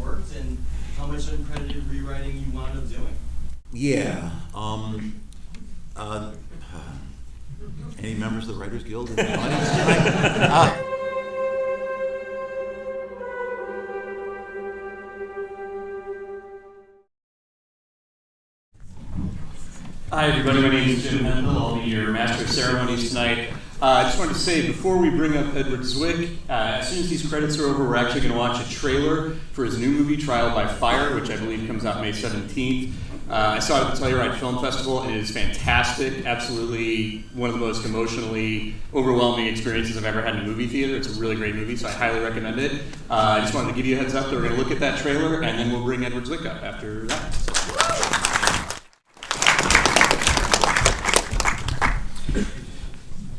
worked, and how much uncredited rewriting you wound up doing. Yeah. Any members of the Writers Guild in the audience tonight? Hi everybody, my name is Jim Hemphill. I'll be your Master of Ceremonies tonight. I just wanted to say, before we bring up Edward Zwick, as soon as these credits are over, we're actually going to watch a trailer for his new movie, Trial by Fire, which I believe comes out May 17th. I saw it at the Telluride Film Festival, and it is fantastic. Absolutely one of the most emotionally overwhelming experiences I've ever had in a movie theater. It's a really great movie, so I highly recommend it. I just wanted to give you a heads up that we're going to look at that trailer, and then we'll bring Edward Zwick up after that.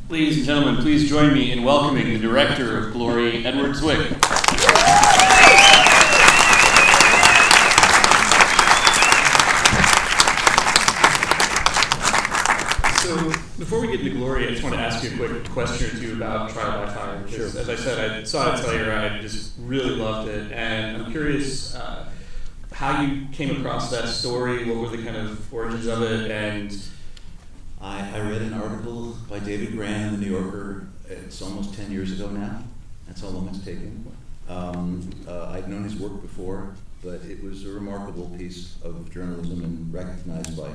Ladies and gentlemen, please join me in welcoming the director of Glory, Edward Zwick. So, before we get into Glory, I just want to ask you a quick question or two about Trial by Fire. Because, as I said, I saw it at Telluride, I just really loved it, and I'm curious how you came across that story, what were the kind of origins of it, and I read an article by David Grann in the New Yorker. It's almost 10 years ago now. That's how long it's taken. I'd known his work before, but it was a remarkable piece of journalism and recognized by,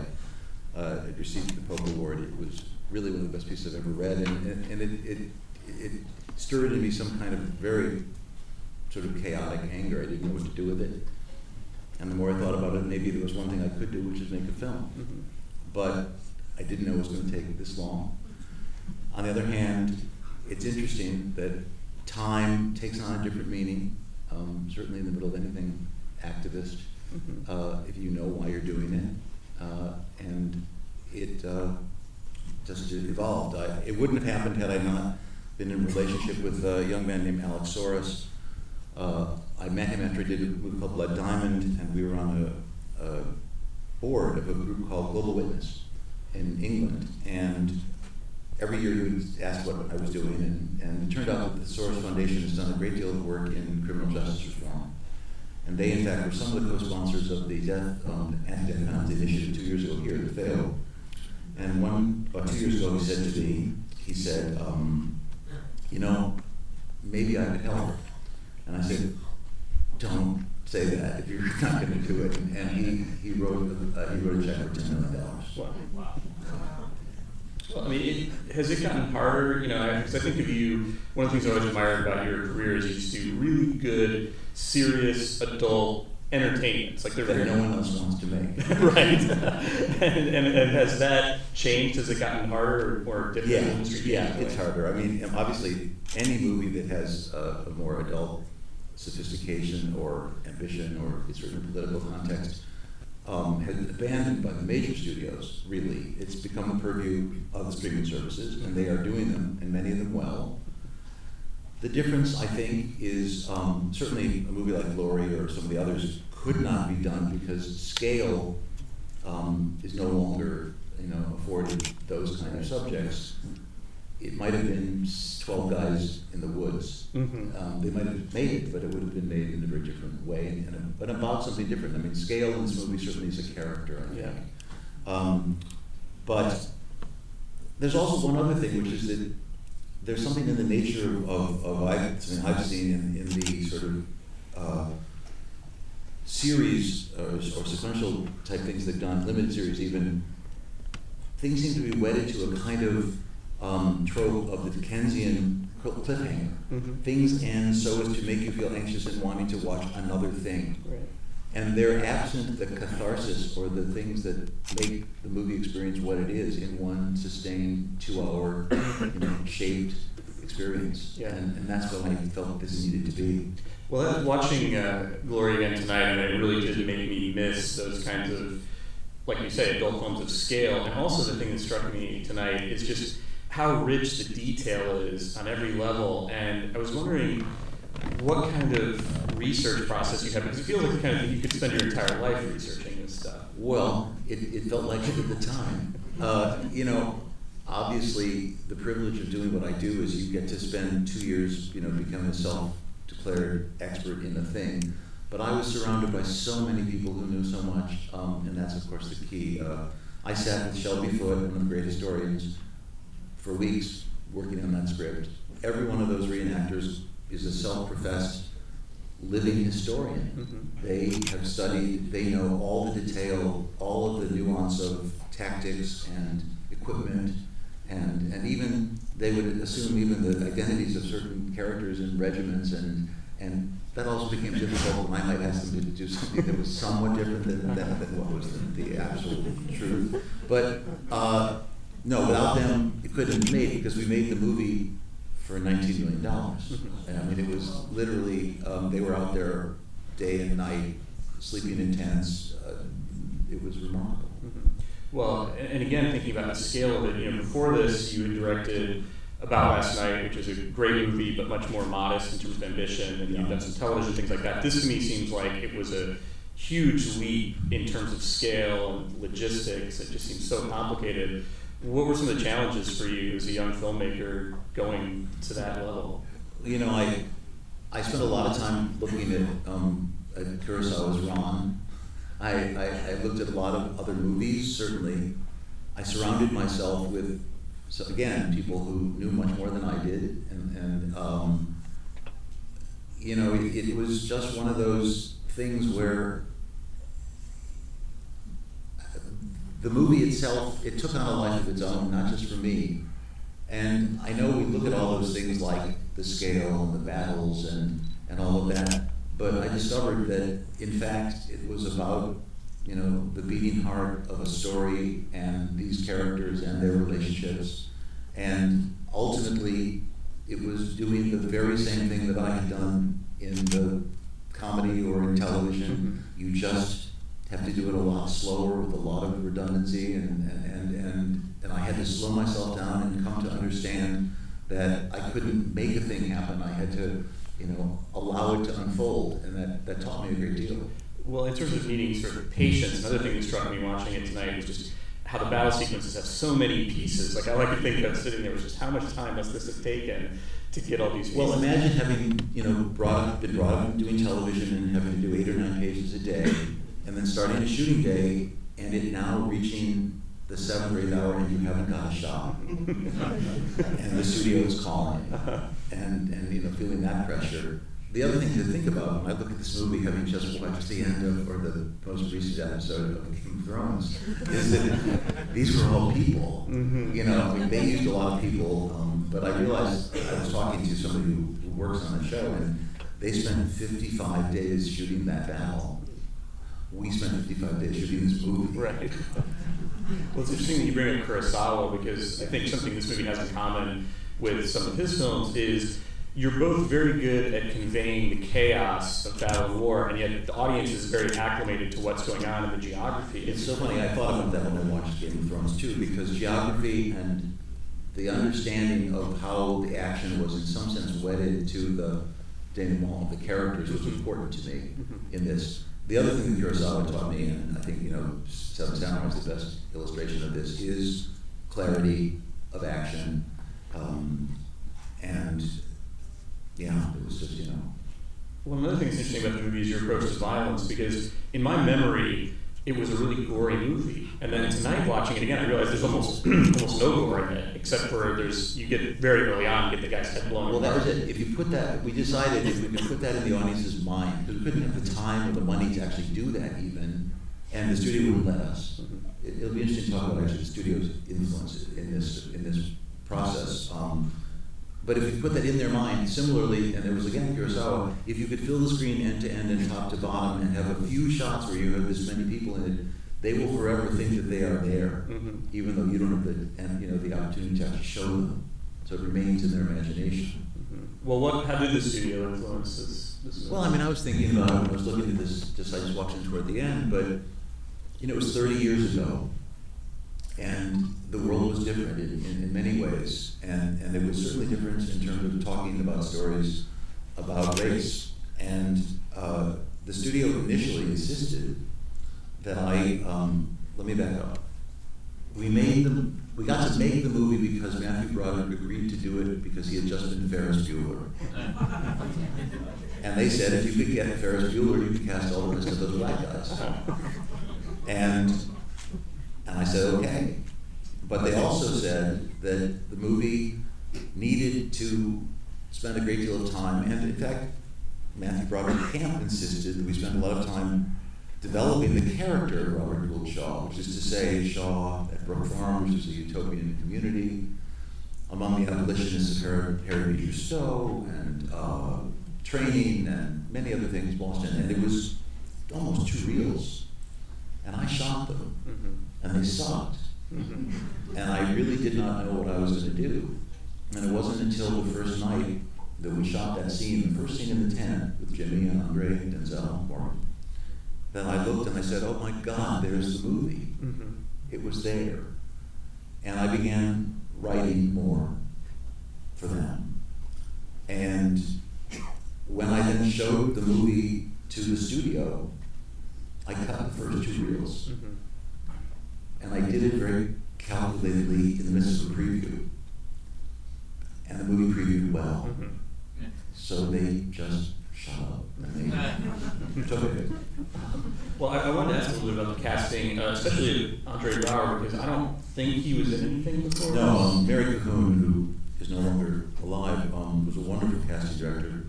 it received the Pope Award. It was really one of the best pieces I've ever read, and it stirred in me some kind of very sort of chaotic anger. I didn't know what to do with it. And the more I thought about it, maybe there was one thing I could do, which is make a film. Mm-hmm. But I didn't know it was going to take this long. On the other hand, it's interesting that time takes on a different meaning, certainly in the middle of anything activist, if you know why you're doing it. And it just evolved. It wouldn't have happened had I not been in a relationship with a young man named Alex Soros. I met him after I did a movie called Blood Diamond, and we were on a board of a group called Global Witness in England, and every year he would ask what I was doing, and it turned out that the Soros Foundation has done a great deal of work in criminal justice reform. And they, in fact, were some of the co-sponsors of the Anti-Death Penalty Initiative 2 years ago here at the FAO. And about 2 years ago, he said to me, you know, maybe I could help. And I said, don't say that if you're not going to do it. And he wrote a check for $10 million. Wow. Well, I mean, has it gotten harder? You know, because I think of you, one of the things I always admired about your career is you just do really good, serious, adult entertainment. It's like that no one else wants to make. Right. and has that changed? Has it gotten harder or different? Yeah, it's harder. I mean, obviously, any movie that has a more adult sophistication or ambition or a certain political context has been abandoned by the major studios, really. It's become the purview of the streaming services, and they are doing them, and many of them well. The difference, I think, is certainly a movie like Glory or some of the others could not be done because scale is no longer, afforded those kind of subjects. It might have been 12 guys in the woods. Mm-hmm. They might have made it, but it would have been made in a very different way, but about something different. I mean, scale in this movie certainly is a character, I think. Yeah. But there's also one other thing, which is that there's something in the nature of something I've seen in the sort of series or sequential type things they've done, limited series even. Things seem to be wedded to a kind of trope of the Dickensian cliffhanger. Mm-hmm. Things end so as to make you feel anxious and wanting to watch another thing. Right. And they're absent the catharsis or the things that make the movie experience what it is in one sustained 2-hour shaped experience. Yeah. And that's what I felt this needed to be. Well, watching Glory again tonight, and it really did make me miss those kinds of, like you say, adult films of scale. And also the thing that struck me tonight is just how rich the detail is on every level. And I was wondering what kind of research process you have, because it feels like the kind of thing you could spend your entire life researching this stuff. Well, it felt like it at the time. Obviously, the privilege of doing what I do is you get to spend 2 years, becoming a self-declared expert in a thing. But I was surrounded by so many people who knew so much, and that's of course the key. I sat with Shelby Foote, one of the great historians, for weeks working on that script. Every one of those reenactors is a self-professed living historian. They have studied, they know all the detail, all of the nuance of tactics and equipment, and even they would assume even the identities of certain characters and regiments, and that also became difficult when I might ask them to do something that was somewhat different than what was the absolute truth. But no, without them, it couldn't have been made, because we made the movie for $19 million. And I mean, it was literally, they were out there day and night, sleeping in tents. It was remarkable. Well, and again, thinking about the scale of it, before this, you had directed About Last Night, which is a great movie, but much more modest in terms of ambition, and you've done some television, things like that. This, to me, seems like it was a huge leap in terms of scale and logistics. It just seems so complicated. What were some of the challenges for you as a young filmmaker going to that level? I spent a lot of time looking at Kurosawa's Ran. I looked at a lot of other movies, certainly. I surrounded myself with, so again, people who knew much more than I did, and it was just one of those things where the movie itself, it took on a life of its own, not just for me. And I know we look at all those things like the scale and the battles and all of that, but I discovered that, in fact, it was about, the beating heart of a story and these characters and their relationships. And ultimately, it was doing the very same thing that I had done in the comedy or in television. You just have to do it a lot slower with a lot of redundancy, and I had to slow myself down and come to understand that I couldn't make a thing happen. I had to, allow it to unfold, and that taught me a great deal. Well, in terms of needing sort of patience, another thing that struck me watching it tonight was just how the battle sequences have so many pieces. Like, I like to think of sitting there was just how much time must this have taken to get all these pieces. Well, imagine having, been brought up doing television and having to do 8 or 9 pages a day, and then starting a shooting day, and it now reaching the 7th or 8th hour, and you haven't got a shot, and the studio is calling, and feeling that pressure. The other thing to think about when I look at this movie, having just watched the end of, or the most recent episode of Game of Thrones, is that these were all people. They used a lot of people, but I realized I was talking to somebody who works on the show, and they spent 55 days shooting that battle. We spent 55 days shooting this movie. Right. Well, it's interesting that you bring up Kurosawa, because I think something this movie has in common with some of his films is you're both very good at conveying the chaos of battle and war, and yet the audience is very acclimated to what's going on in the geography. It's so funny, I thought about that when I watched Game of Thrones too, because geography and the understanding of how the action was in some sense wedded to the denouement of the characters was important to me in this. The other thing that Kurosawa taught me, and I think, Seven Samurai is the best illustration of this, is clarity of action. It was just, Well, another thing that's interesting about the movie is your approach to violence, because in my memory, it was a really gory movie. And then tonight, watching it again, I realized there's almost no gore in it, except for you get very early on, you get the guy's head blown. Well, that was it. If you put that, we decided if we could put that in the audience's mind, because we couldn't have the time or the money to actually do that even, and the studio wouldn't let us. It'll be interesting to talk about actually the studio's influence in this process. But if you put that in their mind, similarly, and there was again Kurosawa, if you could fill the screen end to end and top to bottom and have a few shots where you have this many people in it, they will forever think that they are there, even though you don't have the opportunity to actually show them. So it remains in their imagination. Well, how did the studio influence this movie? Well, I was thinking about it when I was looking at this, I just walked in toward the end, but it was 30 years ago. And the world was different in many ways, and it was certainly different in terms of talking about stories about race. And the studio initially insisted that let me back up. We made we got to make the movie because Matthew Broderick agreed to do it because he had just been Ferris Bueller. And they said, if you could get Ferris Bueller, you could cast all the rest of those black guys. And I said, okay. But they also said that the movie needed to spend a great deal of time, and in fact, Matthew Broderick Camp insisted that we spend a lot of time developing the character of Robert Gould Shaw, which is to say, Shaw at Brook Farm, which is a utopian community, among the abolitionists of Harry Beecher Stowe, and training, and many other things, Boston, and it was almost 2 reels. And I shot them, and they sucked. And I really did not know what I was going to do. And it wasn't until the first night that we shot that scene, the first scene in the tent with Jimmy and Andre and Denzel, Morgan, that I looked and I said, oh my God, there's the movie. It was there. And I began writing more for them. And when I then showed the movie to the studio, I cut the first 2 reels. And I did it very calculatedly in the midst of a preview. And the movie previewed well. So they just shut up and they took it. Well, I wanted to ask a little bit about the casting, especially Andre Brower, because I don't think he was in anything before. No, Mary Cahoon, who is no longer alive, was a wonderful casting director.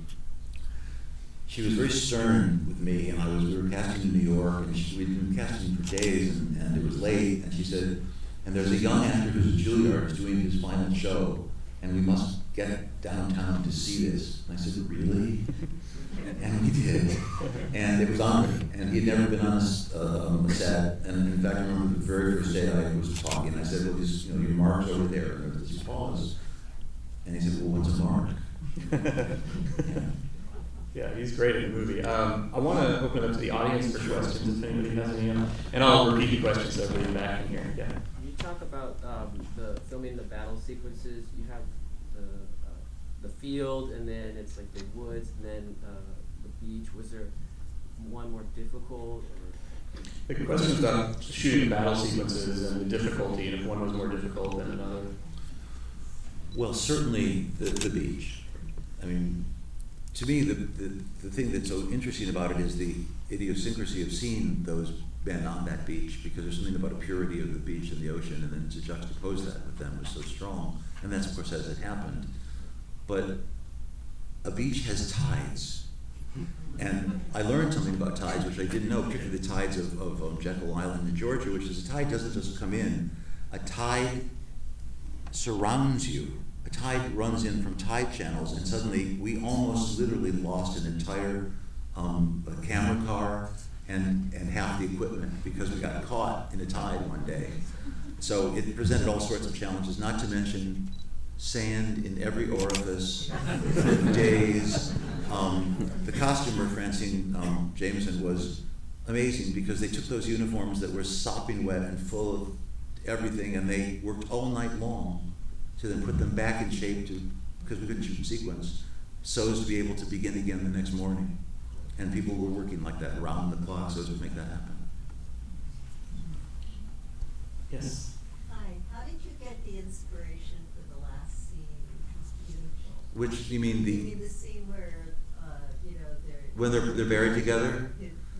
She was very stern with me, and we were casting in New York, and we'd been casting for days, and it was late, and she said, and there's a young actor who's a Juilliard who's doing his final show, and we must get downtown to see this. And I said, really? And we did. And it was Andre, and he'd never been on a set, and in fact, I remember the very first day I was talking, I said, well, your mark's over there, and there was this pause. And he said, well, what's a mark? Yeah, he's great in the movie. I want to open it up to the audience for questions if anybody has any. And I'll repeat the questions so everybody back in here. Yeah. You talk about the filming the battle sequences. You have the field, and then it's like the woods, and then the beach. Was there one more difficult? Or? The question is about shooting battle sequences and the difficulty, and if one was more difficult than another. Well, certainly the beach. I mean, to me, the thing that's so interesting about it is the idiosyncrasy of seeing those men on that beach, because there's something about a purity of the beach and the ocean, and then to juxtapose that with them was so strong. And that's, of course, as it happened. But a beach has tides. And I learned something about tides, which I didn't know, particularly the tides of Jekyll Island in Georgia, which is a tide doesn't just come in. A tide surrounds you. A tide runs in from tide channels, and suddenly we almost literally lost an entire camera car and half the equipment because we got caught in a tide one day. So it presented all sorts of challenges, not to mention sand in every orifice for days. The costumer, Francine Jameson, was amazing because they took those uniforms that were sopping wet and full of everything, and they worked all night long to then put them back in shape because we couldn't shoot in sequence, so as to be able to begin again the next morning. And people were working like that around the clock so as to make that happen. Yes. Hi, how did you get the inspiration for the last scene, which was beautiful? Which, you mean the scene where, they're... when they're buried together?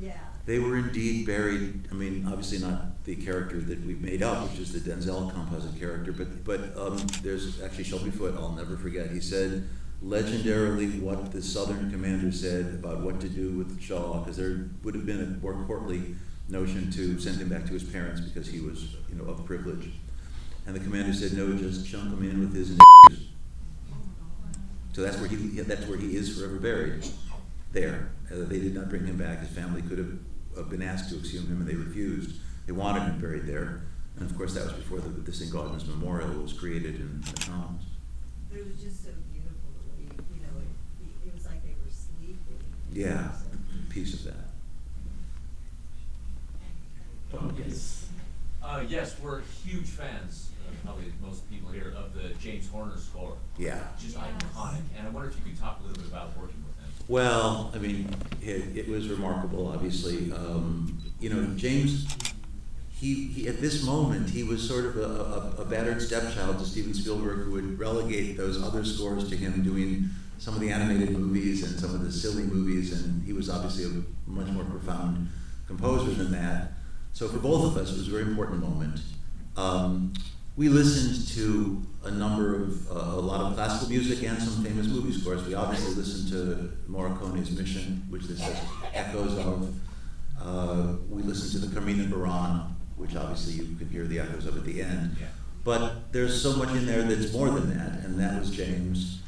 Yeah. They were indeed buried. I mean, obviously not the character that we've made up, which is the Denzel composite character, but there's actually Shelby Foote, I'll never forget. He said, legendarily, what the Southern commander said about what to do with Shaw, because there would have been a more courtly notion to send him back to his parents because he was, of privilege. And the commander said, no, just chunk him in with his So that's where he is forever buried. There. They did not bring him back. His family could have been asked to exhume him, and they refused. They wanted him buried there. And of course, that was before the St. Gaudens Memorial was created in the Commons. But it was just so beautiful the way, it was like they were sleeping. Yeah, a piece of that. Oh, yes. Yes, we're huge fans, probably most people here, of the James Horner score. Yeah. Just iconic. And I wonder if you could talk a little bit about working with him. Well, I mean, it was remarkable, obviously. James, he at this moment, he was sort of a battered stepchild to Steven Spielberg, who would relegate those other scores to him doing some of the animated movies and some of the silly movies, and he was obviously a much more profound composer than that. So for both of us, it was a very important moment. We listened to a lot of classical music and some famous movie scores. We obviously listened to Morricone's Mission, which this has echoes of. We listened to the Carmina Burana, which obviously you could hear the echoes of at the end. Yeah. But there's so much in there that's more than that, and that was James.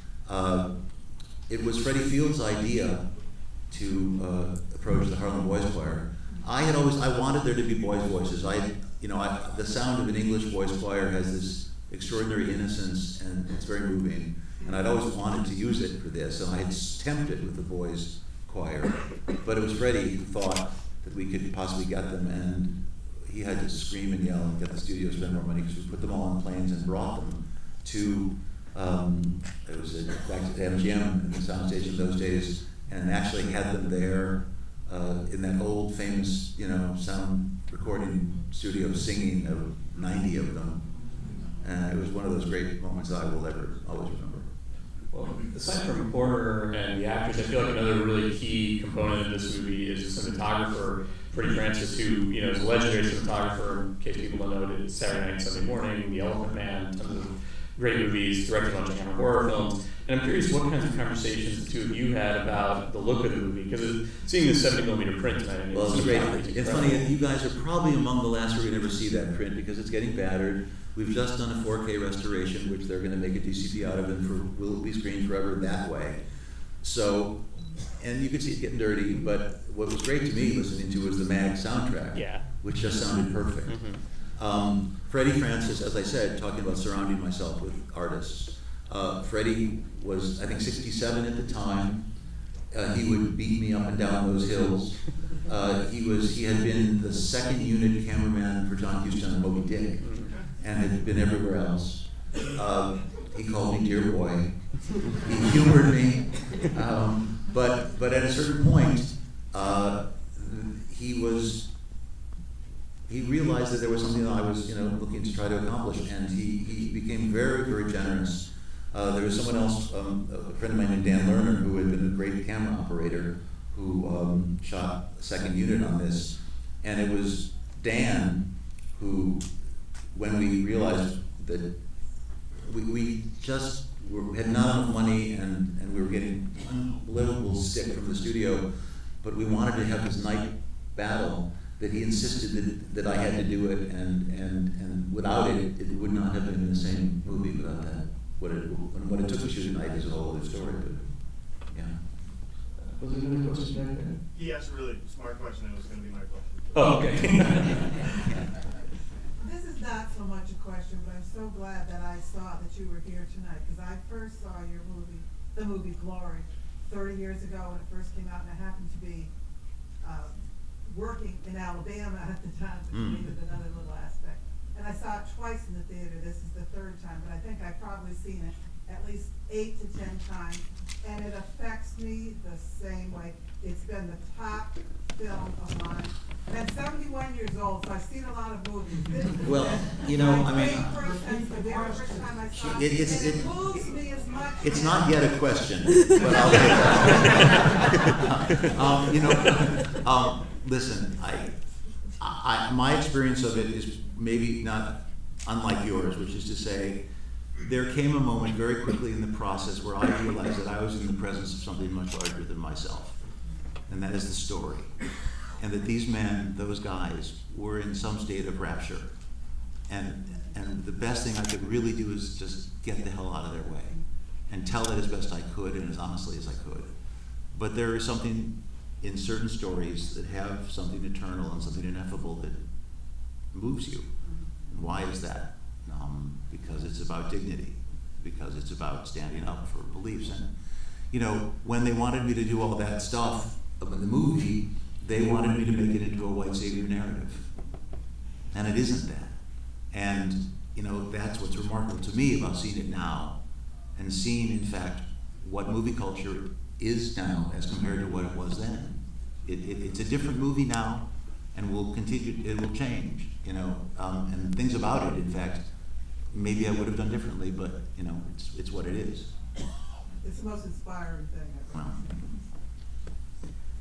It was Freddie Field's idea to approach the Harlem Boys Choir. I wanted there to be boys' voices. The sound of an English boys' choir has this extraordinary innocence, and it's very moving. And I'd always wanted to use it for this, and I had tempted with the boys' choir. But it was Freddie who thought that we could possibly get them, and he had to scream and yell and get the studio to spend more money, because we put them all on planes and brought them to, it was back to MGM in the sound station those days, and actually had them there in that old famous, sound recording studio, singing, 90 of them. And it was one of those great moments that I will always remember. Well, aside from Porter and the actors, I feel like another really key component of this movie is the cinematographer, Freddie Francis, who is a legendary cinematographer. In case people don't know, did Saturday Night, Sunday Morning, The Elephant Man, tons of great movies, directed a bunch of Hammer horror films. And I'm curious what kinds of conversations the two of you had about the look of the movie, because seeing the 70mm print tonight, Well, it's great. It's funny, you guys are probably among the last who are going to ever see that print, because it's getting battered. We've just done a 4K restoration, which they're going to make a DCP out of, and will be screened forever that way. So, and you can see it getting dirty, but what was great to me listening to was the MAG soundtrack, which just sounded perfect. Freddie Francis, as I said, talking about surrounding myself with artists. Freddie was, I think, 67 at the time. He would beat me up and down those hills. He had been the second unit cameraman for John Huston on Moby Dick, and had been everywhere else. He called me dear boy. He humored me, but at a certain point, he realized that there was something that I was, looking to try to accomplish, and he became very, very generous. There was someone else, a friend of mine named Dan Lerner, who had been a great camera operator, who shot the second unit on this, and it was Dan who, when we realized that we just had not enough money and we were getting unbelievable stick from the studio, but we wanted to have this night battle, that he insisted that I had to do it, and without it, it would not have been the same movie without that. What it took to shoot a night is a whole other story, but yeah. Was there another question back there? He asked a really smart question, and it was going to be my question. Oh, okay. This is not so much a question, but I'm so glad that I saw that you were here tonight, because I first saw your movie, the movie Glory, 30 years ago when it first came out, and I happened to be working in Alabama at the time, which needed another little aspect. And I saw it twice in the theater. This is the third time, but I think I've probably seen it at least 8 to 10 times, and it affects me the same way. It's been the top film of mine. And I'm 71 years old, so I've seen a lot of movies. This is Well, the very first time I saw it, and it moves me as much. It's not yet a question, but I'll listen, my experience of it is maybe not unlike yours, which is to say, there came a moment very quickly in the process where I realized that I was in the presence of something much larger than myself, and that is the story. And that these men, those guys, were in some state of rapture. And the best thing I could really do is just get the hell out of their way and tell it as best I could and as honestly as I could. But there is something in certain stories that have something eternal and something ineffable that moves you. And why is that? Because it's about dignity, because it's about standing up for beliefs. And, when they wanted me to do all that stuff in the movie, they wanted me to make it into a white savior narrative. And it isn't that. And, that's what's remarkable to me about seeing it now and seeing, in fact, what movie culture is now as compared to what it was then. It's a different movie now, and will continue. It will change, you know, and things about it. In fact, maybe I would have done differently, but you know, it's what it is. It's the most inspiring thing ever. Well,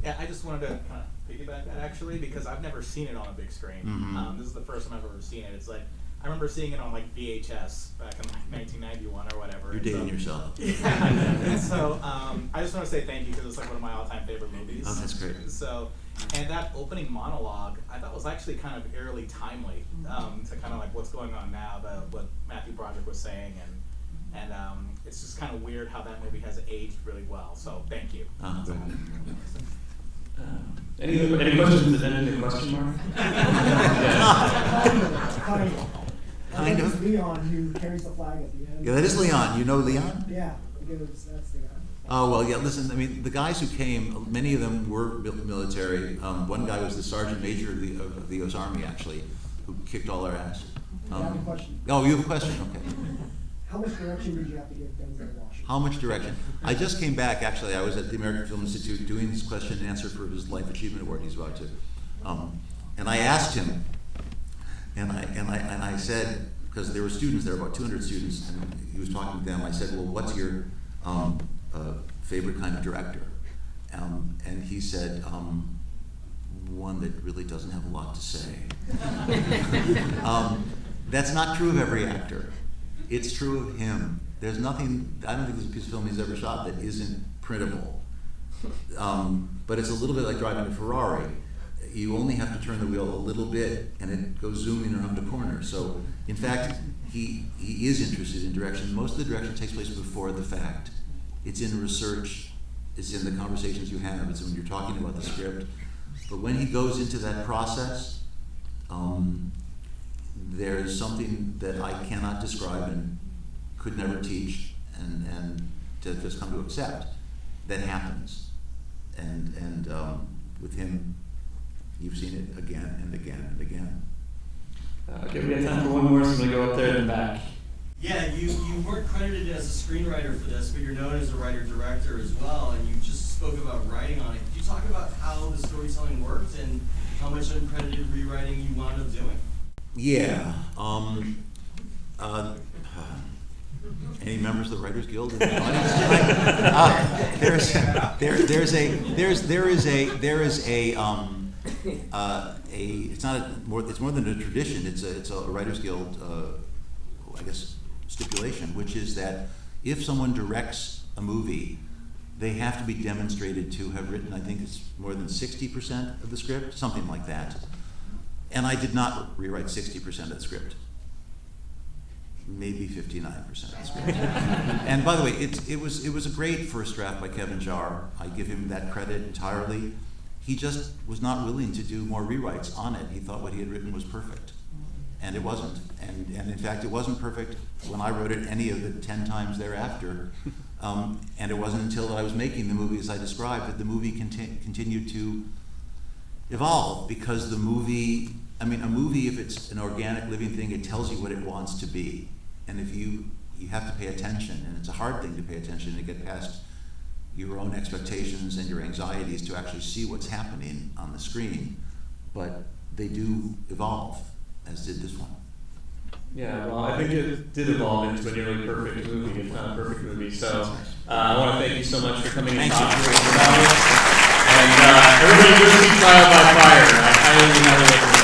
Yeah, I just wanted to kind of piggyback that actually, because I've never seen it on a big screen. Mhm. This is the first time I've ever seen it. It's like, I remember seeing it on like VHS back in like 1991 or whatever. you're and dating so, yourself. Yeah, and so I just want to say thank you because it's like one of my all-time favorite movies. Oh, that's great. So, and that opening monologue, I thought was actually kind of eerily timely to kind of like what's going on now, what Matthew Broderick was saying, and it's just kind of weird how that movie has aged really well. So thank you. That's all. Any questions that ended in a question mark? Kind of. Leon who carries the flag at the end. Yeah, that is Leon. You know Leon? Yeah, because that's the guy. Oh, well, yeah, listen, I mean, the guys who came, many of them were military. One guy was the sergeant major of the U.S. Army, actually, who kicked all our ass. I have a question. Oh, you have a question? Okay. How much direction did you have to give Denzel Washington? How much direction? I just came back, actually. I was at the American Film Institute doing this question and answer for his Life Achievement Award he's about to. And I asked him, and I said, because there were students there, about 200 students, and he was talking to them. I said, well, what's your favorite kind of director? And he said, one that really doesn't have a lot to say. That's not true of every actor. It's true of him. There's nothing, I don't think there's a piece of film he's ever shot that isn't printable. But it's a little bit like driving a Ferrari. You only have to turn the wheel a little bit and it goes zooming around the corner. So, in fact, he is interested in direction. Most of the direction takes place before the fact. It's in research, it's in the conversations you have, it's when you're talking about the script. But when he goes into that process, there's something that I cannot describe and could never teach and to just come to accept that happens. And with him, you've seen it again and again and again. Okay, we have time for one more, so I'm going to go up there and back. Yeah, you weren't credited as a screenwriter for this, but you're known as a writer-director as well, and you just spoke about writing on it. Could you talk about how the storytelling worked and how much uncredited rewriting you wound up doing? Yeah. Any members of the Writers Guild in the audience tonight? It's more than a tradition. It's a Writers Guild, I guess, stipulation, which is that if someone directs a movie, they have to be demonstrated to have written, I think it's more than 60% of the script, something like that. And I did not rewrite 60% of the script. Maybe 59% of the script. And by the way, it was a great first draft by Kevin Jarre. I give him that credit entirely. He just was not willing to do more rewrites on it. He thought what he had written was perfect. And it wasn't. And in fact, it wasn't perfect when I wrote it any of the 10 times thereafter. And it wasn't until I was making the movie as I described that the movie continued to evolve, because the movie, a movie, if it's an organic living thing, it tells you what it wants to be. And if you have to pay attention, and it's a hard thing to pay attention to get past your own expectations and your anxieties to actually see what's happening on the screen. But they do evolve, as did this one. Yeah, well, I think it did evolve into a nearly perfect movie, if not a perfect movie. So I want to thank you so much for coming and talking to us about it. And everybody go see Trial by Fire. I highly recommend it.